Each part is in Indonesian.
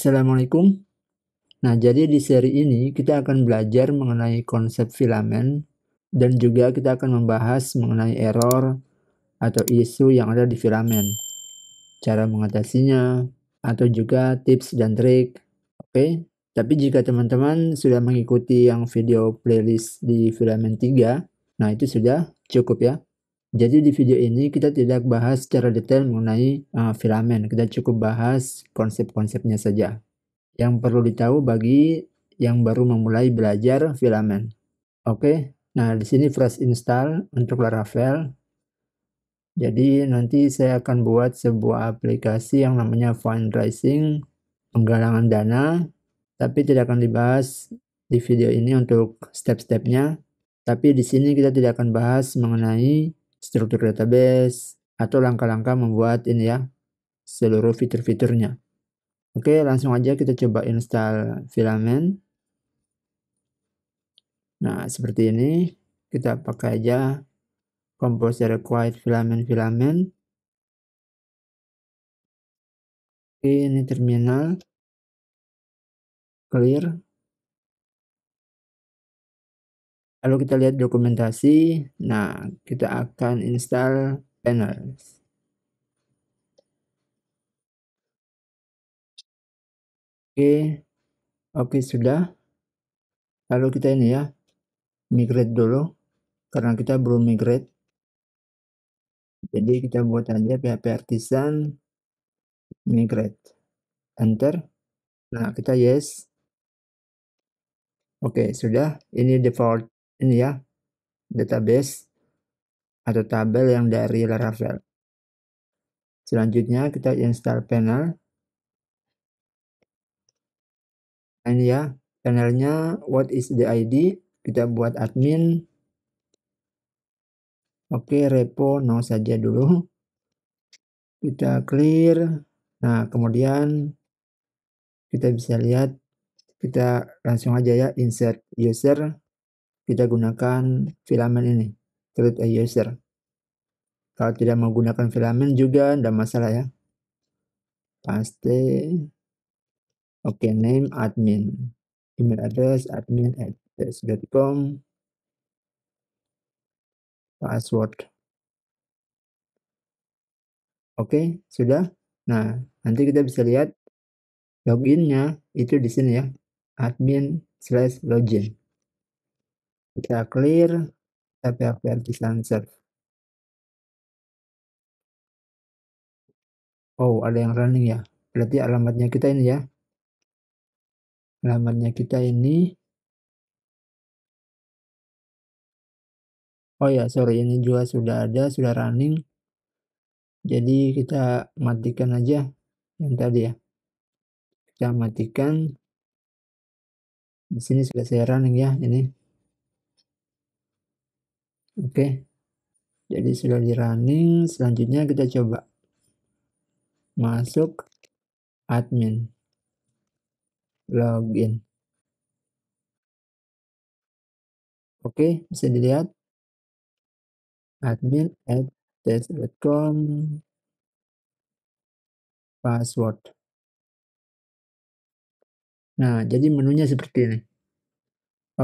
Assalamualaikum. Nah, jadi di seri ini kita akan belajar mengenai konsep filamen dan juga kita akan membahas mengenai error atau isu yang ada di filamen, cara mengatasinya, atau juga tips dan trik. Oke, tapi jika teman-teman sudah mengikuti yang video playlist di filamen 3, nah itu sudah cukup ya. Jadi di video ini kita tidak bahas secara detail mengenai filamen, kita cukup bahas konsep-konsepnya saja yang perlu ditahu bagi yang baru memulai belajar filamen. Oke, nah di sini fresh install untuk Laravel. Jadi nanti saya akan buat sebuah aplikasi yang namanya fundraising, penggalangan dana, tapi tidak akan dibahas di video ini untuk step-stepnya. Tapi di sini kita tidak akan bahas mengenai struktur database atau langkah-langkah membuat ini ya, seluruh fitur-fiturnya. Oke, langsung aja kita coba install filamen. Nah, seperti ini. Kita pakai aja composer required filamen. Oke, ini terminal. Clear. Lalu kita lihat dokumentasi. Nah, kita akan install panels. Oke, sudah. Lalu kita ini ya, migrate dulu. Karena kita belum migrate. Jadi kita buat aja PHP artisan migrate. Enter. Nah, kita yes. Oke, sudah. Ini default ini ya, database atau tabel yang dari Laravel. Selanjutnya kita install panel. Nah, ini ya, panelnya what is the ID? Kita buat admin. Oke, repo no saja dulu. Kita clear. Nah, kemudian kita bisa lihat, kita langsung aja ya insert user. Kita gunakan filamen ini, create a user. Kalau tidak menggunakan filamen juga tidak masalah ya. Paste. Oke, name admin. Email address admin@ts.com. Password. Oke, sudah. Nah, nanti kita bisa lihat loginnya itu di sini ya, admin/login. Kita clear, kita PHP artisan serve. Oh, ada yang running ya. Berarti alamatnya kita ini ya. Alamatnya kita ini. Oh ya, sorry, ini juga sudah ada, sudah running. Jadi kita matikan aja yang tadi ya. Kita matikan. Di sini sudah saya running ya ini. Oke. Jadi sudah di running. Selanjutnya kita coba masuk admin, login. Oke, bisa dilihat admin@ts.com, password. Nah, jadi menunya seperti ini.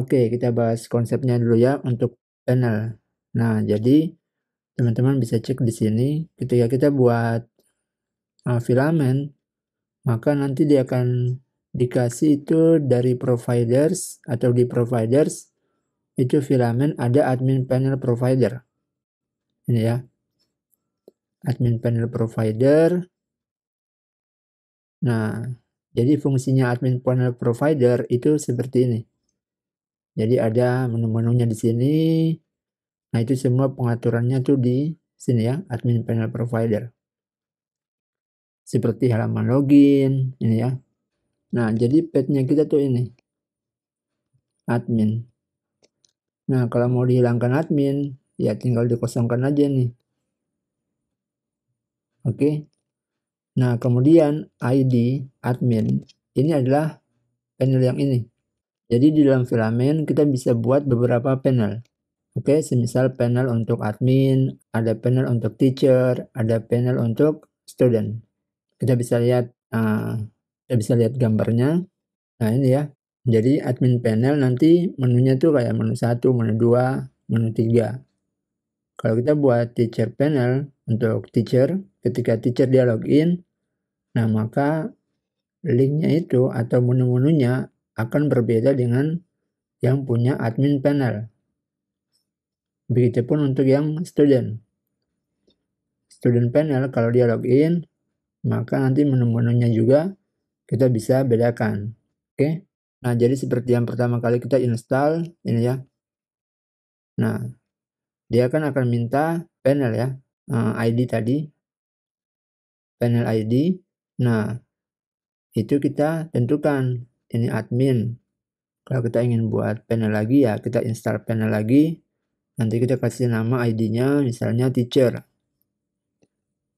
Oke, kita bahas konsepnya dulu ya untuk panel. Nah, jadi teman-teman bisa cek di sini ketika kita buat filamen, maka nanti dia akan dikasih itu dari providers atau di providers itu filamen ada admin panel provider. Ini ya. Admin panel provider. Nah, jadi fungsinya admin panel provider itu seperti ini. Jadi ada menu-menunya di sini. Nah, itu semua pengaturannya tuh di sini ya, admin panel provider. Seperti halaman login, ini ya. Nah, jadi path-nya kita tuh ini. Admin. Nah, kalau mau dihilangkan admin, ya tinggal dikosongkan aja nih. Oke. Nah, kemudian ID admin ini adalah panel yang ini. Jadi di dalam filamen kita bisa buat beberapa panel. Oke, semisal panel untuk admin, ada panel untuk teacher, ada panel untuk student. Kita bisa lihat Kita bisa lihat gambarnya. Nah ini ya. Jadi admin panel nanti menunya tuh kayak menu 1, menu 2, menu 3. Kalau kita buat teacher panel untuk teacher, ketika teacher dia login, nah maka linknya itu atau menu-menunya akan berbeda dengan yang punya admin panel. Begitupun untuk yang student. Student panel kalau dia login, maka nanti menu-menunya juga kita bisa bedakan. Oke. Nah, jadi seperti yang pertama kali kita install ini ya. Nah, dia kan akan minta panel ya, ID tadi, panel ID. Nah, itu kita tentukan ini admin. Kalau kita ingin buat panel lagi ya kita install panel lagi. Nanti kita kasih nama ID-nya misalnya teacher.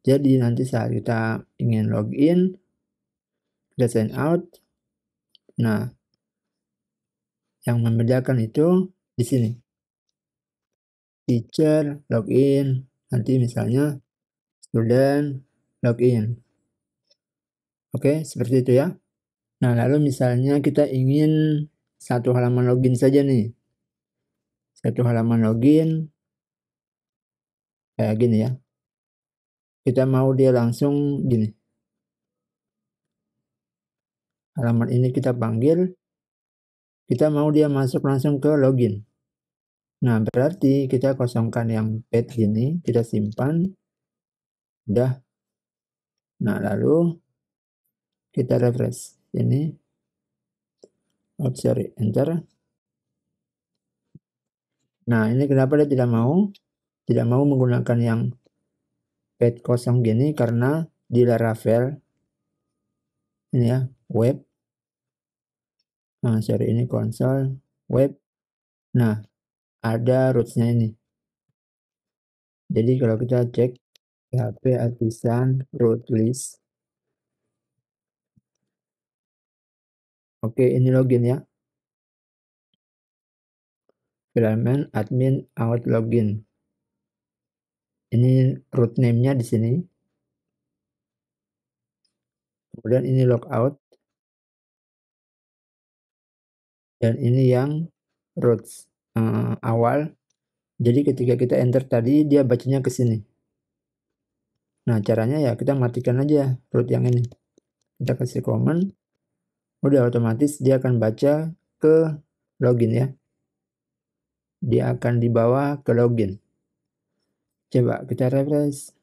Jadi nanti saat kita ingin login, kita sign out. Nah, yang membedakan itu di sini. Teacher login, nanti misalnya student login. Oke, seperti itu ya. Nah, lalu misalnya kita ingin satu halaman login saja nih. Satu halaman login kayak gini ya. Kita mau dia langsung gini. Halaman ini kita panggil, kita mau dia masuk langsung ke login. Nah, berarti kita kosongkan yang page ini, kita simpan. Udah. Nah, lalu kita refresh. Ini. Oh, sorry, enter. Nah, ini kenapa dia tidak mau? Tidak mau menggunakan yang page kosong gini karena di Laravel ini ya, web. Nah, sorry, ini konsol, web. Nah, ada roots-nya ini. Jadi kalau kita cek PHP Artisan root list. Oke, ini login ya. Filament admin out login. Ini root name-nya di sini. Kemudian ini logout. Dan ini yang roots awal. Jadi ketika kita enter tadi dia bacanya ke sini. Nah, caranya ya kita matikan aja root yang ini. Kita kasih command. Udah otomatis dia akan baca ke login ya. Dia akan dibawa ke login. Coba kita refresh.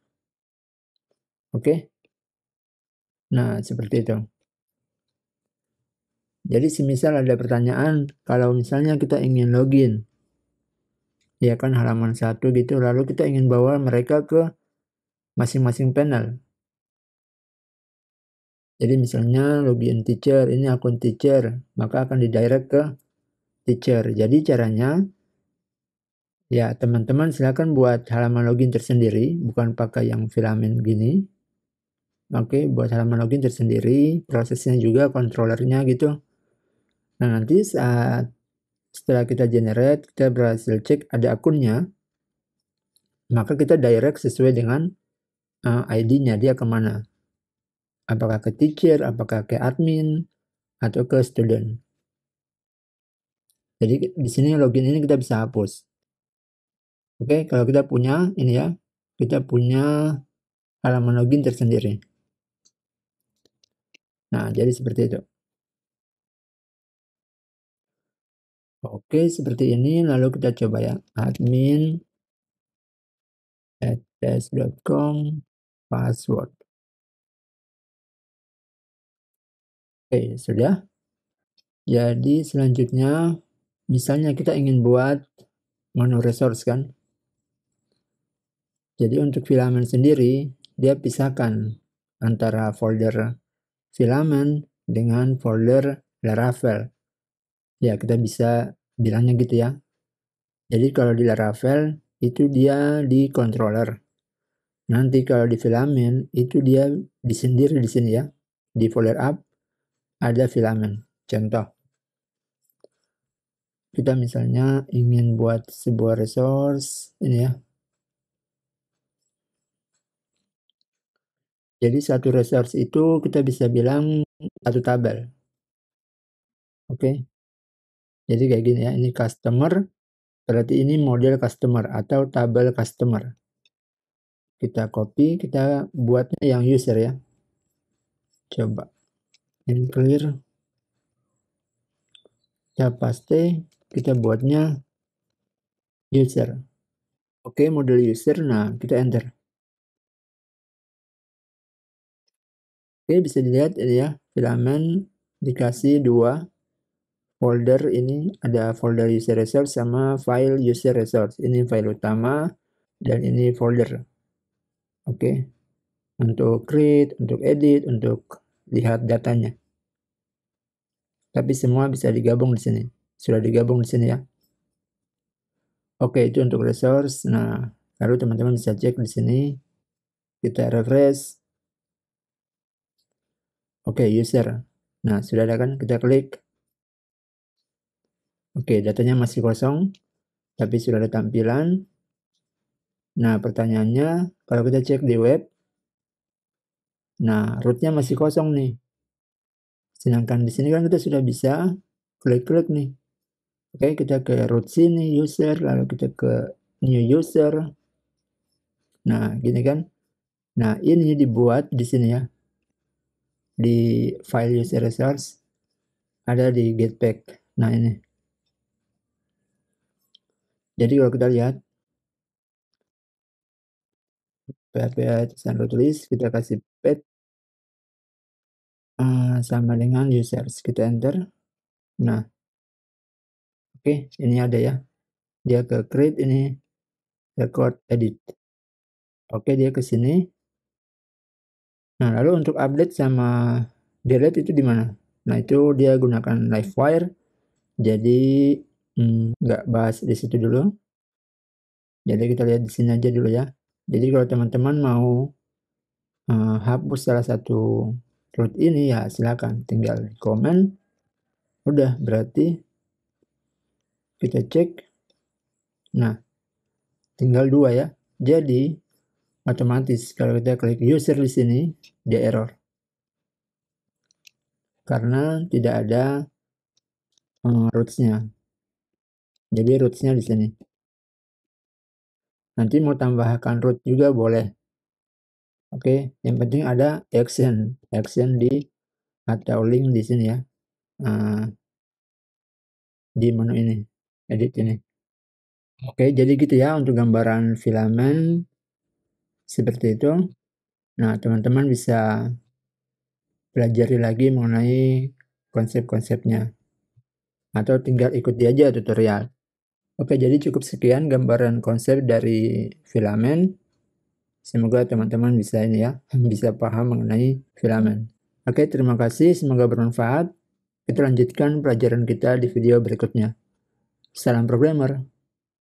Oke. Nah, seperti itu. Jadi semisal ada pertanyaan, kalau misalnya kita ingin login, ya kan halaman 1 gitu, lalu kita ingin bawa mereka ke masing-masing panel. Jadi misalnya login teacher, ini akun teacher, maka akan didirect ke teacher. Jadi caranya, ya teman-teman silakan buat halaman login tersendiri, bukan pakai yang filament gini. Oke, buat halaman login tersendiri, prosesnya juga controllernya gitu. Nah, nanti setelah kita generate, kita berhasil cek ada akunnya, maka kita direct sesuai dengan ID-nya, dia kemana. Apakah ke teacher, apakah ke admin, atau ke student. Jadi di sini login ini kita bisa hapus. Oke, kalau kita punya ini ya, kita punya halaman login tersendiri. Nah, jadi seperti itu. Oke, seperti ini. Lalu kita coba ya, admin@ts.com password. Oke, sudah. Jadi selanjutnya, misalnya kita ingin buat menu resource kan. Jadi untuk filament sendiri, dia pisahkan antara folder filament dengan folder Laravel. Ya, kita bisa bilangnya gitu ya. Jadi kalau di Laravel, itu dia di controller. Nanti kalau di filament, itu dia disendiri di sini ya. Di folder up, ada filament. Contoh, kita misalnya ingin buat sebuah resource, ini ya. Jadi satu resource itu kita bisa bilang satu tabel. Oke. Jadi kayak gini ya, ini customer, berarti ini model customer atau tabel customer. Kita copy, kita buatnya yang user ya. Coba ini clear. Kita paste, kita buatnya user. Oke, model user, nah kita enter. Oke, bisa dilihat ini ya, filamen dikasih dua folder, ini ada folder user resource sama file user resource. Ini file utama dan ini folder. Oke, untuk create, untuk edit, untuk lihat datanya. Tapi semua bisa digabung di sini. Sudah digabung di sini ya. Oke, itu untuk resource. Nah, lalu teman-teman bisa cek di sini. Kita refresh. Oke, user. Nah, sudah ada kan? Kita klik. Oke, datanya masih kosong, tapi sudah ada tampilan. Nah, pertanyaannya, kalau kita cek di web, nah, rootnya masih kosong nih. Sedangkan di sini kan kita sudah bisa klik-klik nih. Oke, kita ke root sini, user, lalu kita ke new user. Nah, gini kan. Nah, ini dibuat di sini ya. Di file user resource, ada di getpack. Nah, ini. Jadi kalau kita lihat, PHP tulisan root list, kita kasih pet sama dengan users. Kita enter. Nah, oke, ini ada ya. Dia ke create ini, record, edit. Oke, dia ke sini. Nah, lalu untuk update sama delete itu di mana? Nah, itu dia gunakan Livewire. Jadi nggak bahas di situ dulu. Jadi kita lihat di sini aja dulu ya. Jadi kalau teman-teman mau hapus salah satu root ini ya silakan, tinggal komen. Udah, berarti kita cek. Nah, tinggal dua ya. Jadi otomatis kalau kita klik user di sini, dia error. Karena tidak ada roots-nya. Jadi roots-nya di sini. Nanti mau tambahkan root juga boleh. Oke, yang penting ada action di atau link di sini ya. Di menu ini, edit ini. Oke, jadi gitu ya untuk gambaran filamen seperti itu. Nah, teman-teman bisa pelajari lagi mengenai konsep-konsepnya. Atau tinggal ikuti aja tutorial. Oke, jadi cukup sekian gambaran konsep dari filamen. Semoga teman-teman bisa ini ya, bisa paham mengenai filamen. Oke, terima kasih. Semoga bermanfaat. Kita lanjutkan pelajaran kita di video berikutnya. Salam programmer.